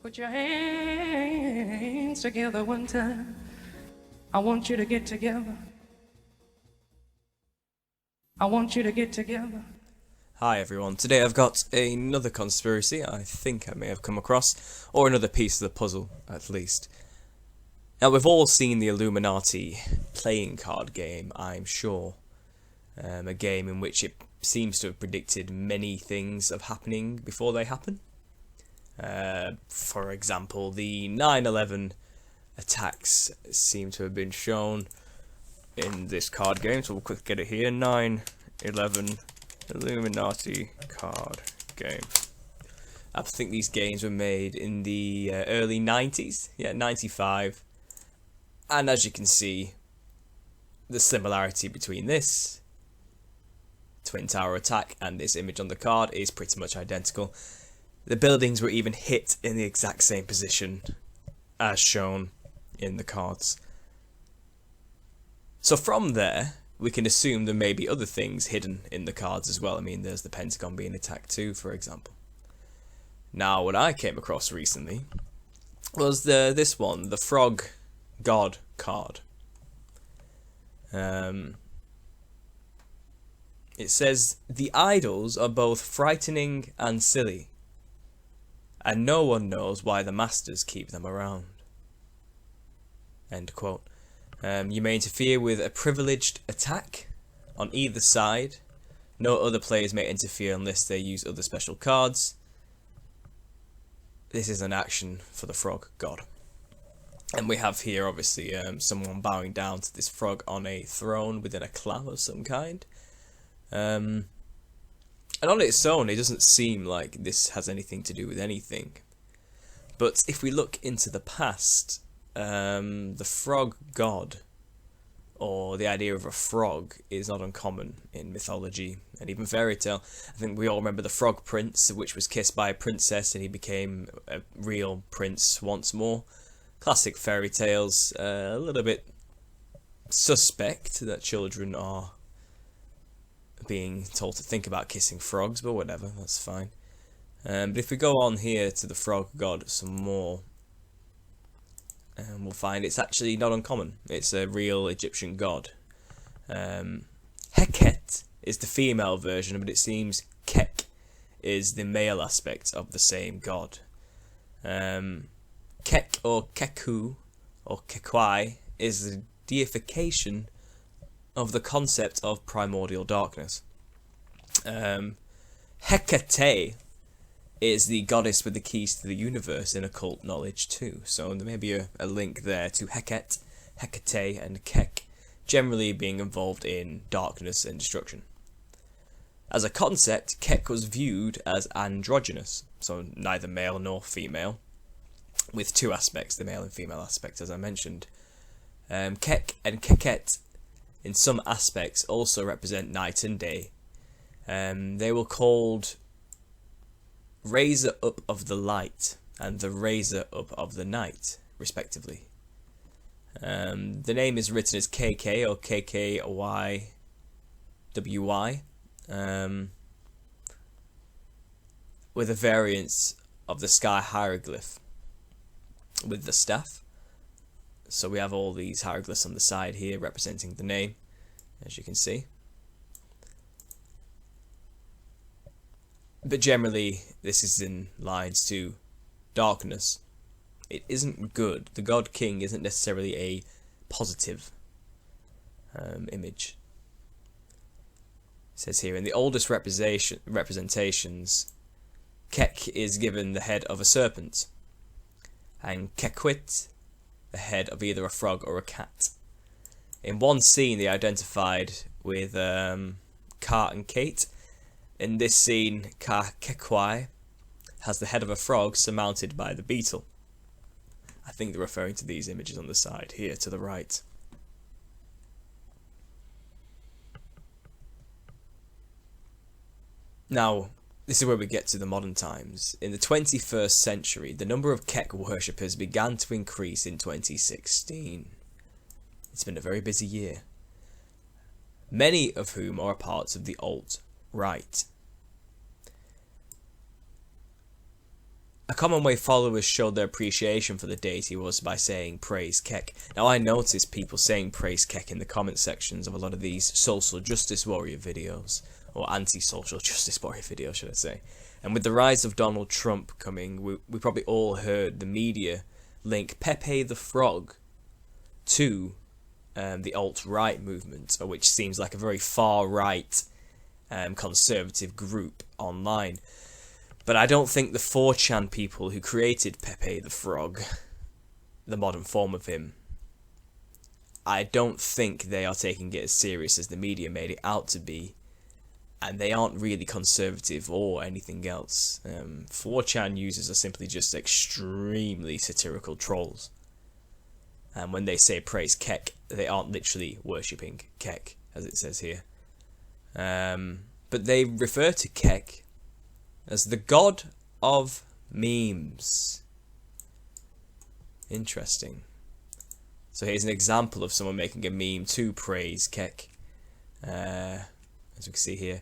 Put your hands together one time. I want you to get together. I want you to get together. Hi everyone, today I've got another conspiracy I think I may have come across, or another piece of the puzzle, at least. Now we've all seen the Illuminati playing card game, I'm sure. A game in which it seems to have predicted many things of happening before they happen. For example, the 9/11 attacks seem to have been shown in this card game, so we'll quickly get it here. 9/11 Illuminati card game. I think these games were made in the early 90s, 95. And as you can see, the similarity between this Twin Tower attack and this image on the card is pretty much identical. The buildings were even hit in the exact same position as shown in the cards. So from there, we can assume there may be other things hidden in the cards as well. I mean, there's the Pentagon being attacked too, for example. Now, what I came across recently was this one, the Frog God card. It says, the idols are both frightening and silly, and no one knows why the masters keep them around. End quote. You may interfere with a privileged attack on either side. No other players may interfere unless they use other special cards. This is an action for the Frog God. And we have here, obviously, someone bowing down to this frog on a throne within a cloud of some kind. And on its own, it doesn't seem like this has anything to do with anything. But if we look into the past, the frog god, or the idea of a frog, is not uncommon in mythology and even fairy tale. I think we all remember the Frog Prince, which was kissed by a princess and he became a real prince once more. Classic fairy tales, a little bit suspect that children are being told to think about kissing frogs, but whatever, that's fine. But if we go on here to the frog god some more, we'll find it's actually not uncommon. It's a real Egyptian god. Heket is the female version, but it seems Kek is the male aspect of the same god. Kek or Keku or Kekwai is the deification of the concept of primordial darkness. Hecate is the goddess with the keys to the universe in occult knowledge too. So there may be a link there to Heket, Hecate and Kek generally being involved in darkness and destruction. As a concept, Kek was viewed as androgynous, so neither male nor female, with two aspects, the male and female aspect as I mentioned. Kek and Keket in some aspects also represent night and day. They were called Raiser Up of the Light and the Raiser Up of the Night, respectively. The name is written as KK or KKYWY, with a variance of the sky hieroglyph with the staff. So we have all these hieroglyphs on the side here representing the name, as you can see. But generally, this is in lines to darkness. It isn't good. The God King isn't necessarily a positive image. It says here, in the oldest representations, Kek is given the head of a serpent, and Kekwit the head of either a frog or a cat. In one scene, they identified with Ka and Kate. In this scene, Ka Kekwai has the head of a frog surmounted by the beetle. I think they're referring to these images on the side here to the right. Now, this is where we get to the modern times. In the 21st century, the number of Kek worshippers began to increase in 2016. It's been a very busy year. Many of whom are parts of the alt-right. A common way followers showed their appreciation for the deity was by saying praise Kek. Now I noticed people saying praise Kek in the comment sections of a lot of these social justice warrior videos, or anti-social justice warrior videos should I say. And with the rise of Donald Trump coming, we probably all heard the media link Pepe the Frog to the alt-right movement, which seems like a very far-right conservative group online. But I don't think the 4chan people who created Pepe the Frog, the modern form of him, I don't think they are taking it as serious as the media made it out to be. And they aren't really conservative or anything else. 4chan users are simply just extremely satirical trolls. And when they say praise Kek, they aren't literally worshipping Kek, as it says here. But they refer to Kek as the god of memes. Interesting. So here's an example of someone making a meme to praise Kek. As we can see here.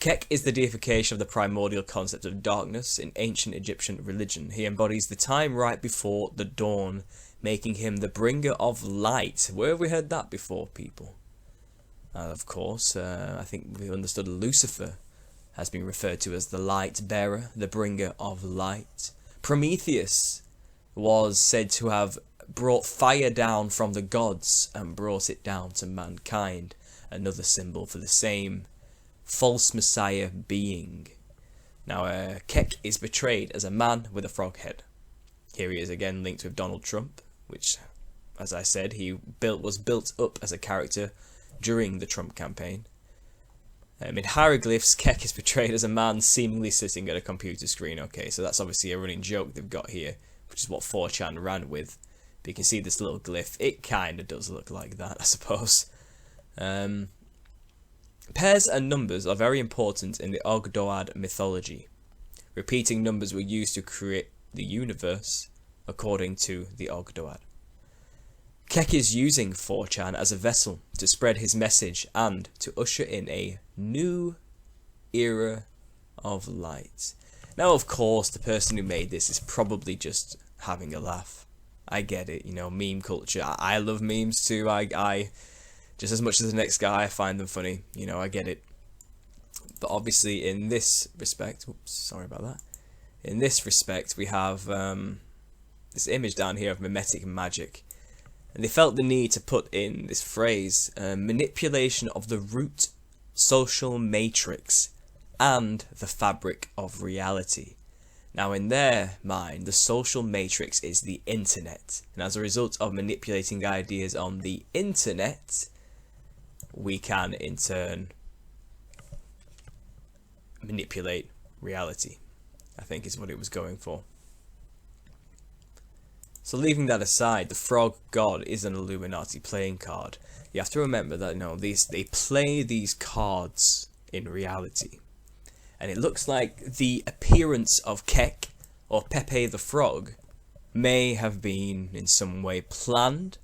Kek is the deification of the primordial concept of darkness in ancient Egyptian religion. He embodies the time right before the dawn, making him the bringer of light. Where have we heard that before, people? Of course, I think we understood Lucifer has been referred to as the light bearer, the bringer of light. Prometheus was said to have brought fire down from the gods and brought it down to mankind, another symbol for the same false messiah being. Now, Kek is portrayed as a man with a frog head. Here he is again linked with Donald Trump, which, as I said, was built up as a character during the Trump campaign. In hieroglyphs, Kek is portrayed as a man seemingly sitting at a computer screen. Okay, so that's obviously a running joke they've got here, which is what 4chan ran with. But you can see this little glyph. It kind of does look like that, I suppose. Pairs and numbers are very important in the Ogdoad mythology. Repeating numbers were used to create the universe, according to the Ogdoad. Kek is using 4chan as a vessel to spread his message and to usher in a new era of light. Now, of course, the person who made this is probably just having a laugh. I get it, you know, meme culture. I love memes too. I just as much as the next guy, I find them funny. You know, I get it. But obviously, in this respect, oops, sorry about that. In this respect, we have this image down here of mimetic magic. And they felt the need to put in this phrase, manipulation of the root social matrix and the fabric of reality. Now, in their mind, the social matrix is the internet. And as a result of manipulating ideas on the internet, we can, in turn, manipulate reality, I think is what it was going for. So leaving that aside, the Frog God is an Illuminati playing card. You have to remember that, you know, they play these cards in reality. And it looks like the appearance of Kek, or Pepe the Frog, may have been in some way planned,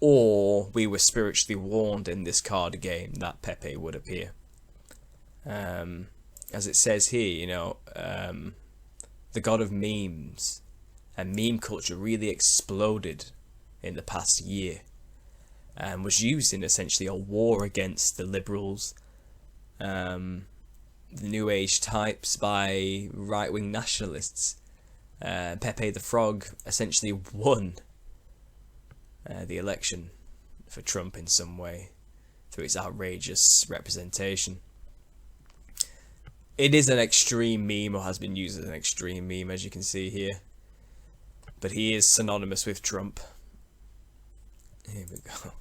or we were spiritually warned in this card game that Pepe would appear. As it says here, you know, the god of memes. And meme culture really exploded in the past year and was used in essentially a war against the liberals, the new age types by right-wing nationalists. Pepe the Frog essentially won the election for Trump in some way through its outrageous representation. It is an extreme meme, or has been used as an extreme meme, as you can see here. But he is synonymous with Trump. Here we go.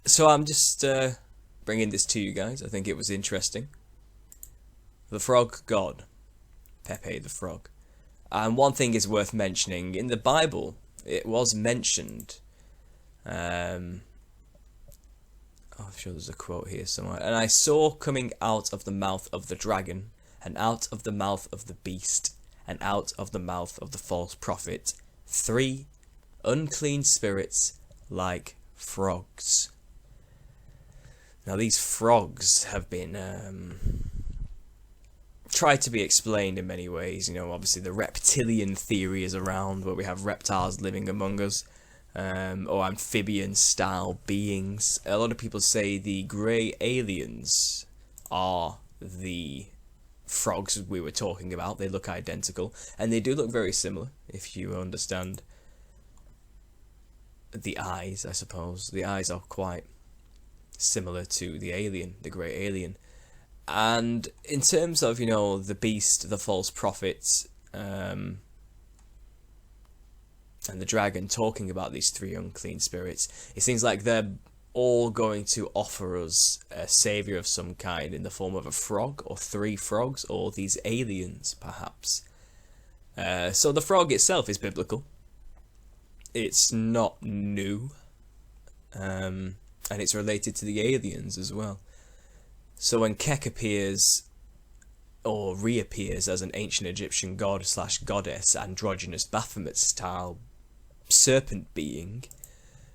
So I'm just bringing this to you guys. I think it was interesting. The Frog God. Pepe the Frog. And one thing is worth mentioning. In the Bible, it was mentioned. I'm sure there's a quote here somewhere. And I saw coming out of the mouth of the dragon, and out of the mouth of the beast, and out of the mouth of the false prophet, 3 unclean spirits like frogs. Now these frogs have been tried to be explained in many ways. You know, obviously the reptilian theory is around, where we have reptiles living among us, or amphibian-style beings. A lot of people say the grey aliens are the frogs we were talking about. They look identical, and they do look very similar, if you understand the eyes, I suppose. The eyes are quite similar to the alien, the grey alien. And in terms of, you know, the beast, the false prophet, and the dragon talking about these three unclean spirits, it seems like they're all going to offer us a saviour of some kind in the form of a frog, or three frogs, or these aliens, perhaps. So the frog itself is biblical. It's not new. And it's related to the aliens as well. So when Kek appears, or reappears as an ancient Egyptian god / goddess, androgynous Baphomet-style serpent being,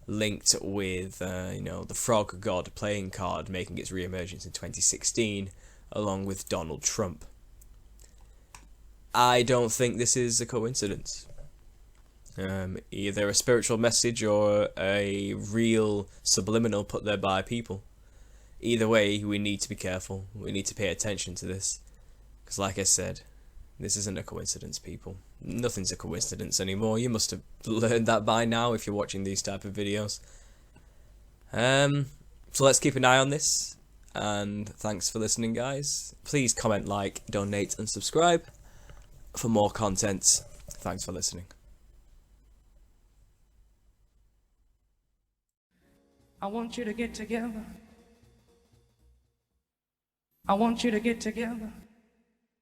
linked with, you know, the frog god playing card making its re-emergence in 2016, along with Donald Trump. I don't think this is a coincidence. Either a spiritual message or a real subliminal put there by people. Either way, we need to be careful. We need to pay attention to this. Because like I said, this isn't a coincidence, people. Nothing's a coincidence anymore. You must have learned that by now if you're watching these type of videos. So let's keep an eye on this. And thanks for listening, guys. Please comment, like, donate, and subscribe for more content. Thanks for listening. I want you to get together. I want you to get together.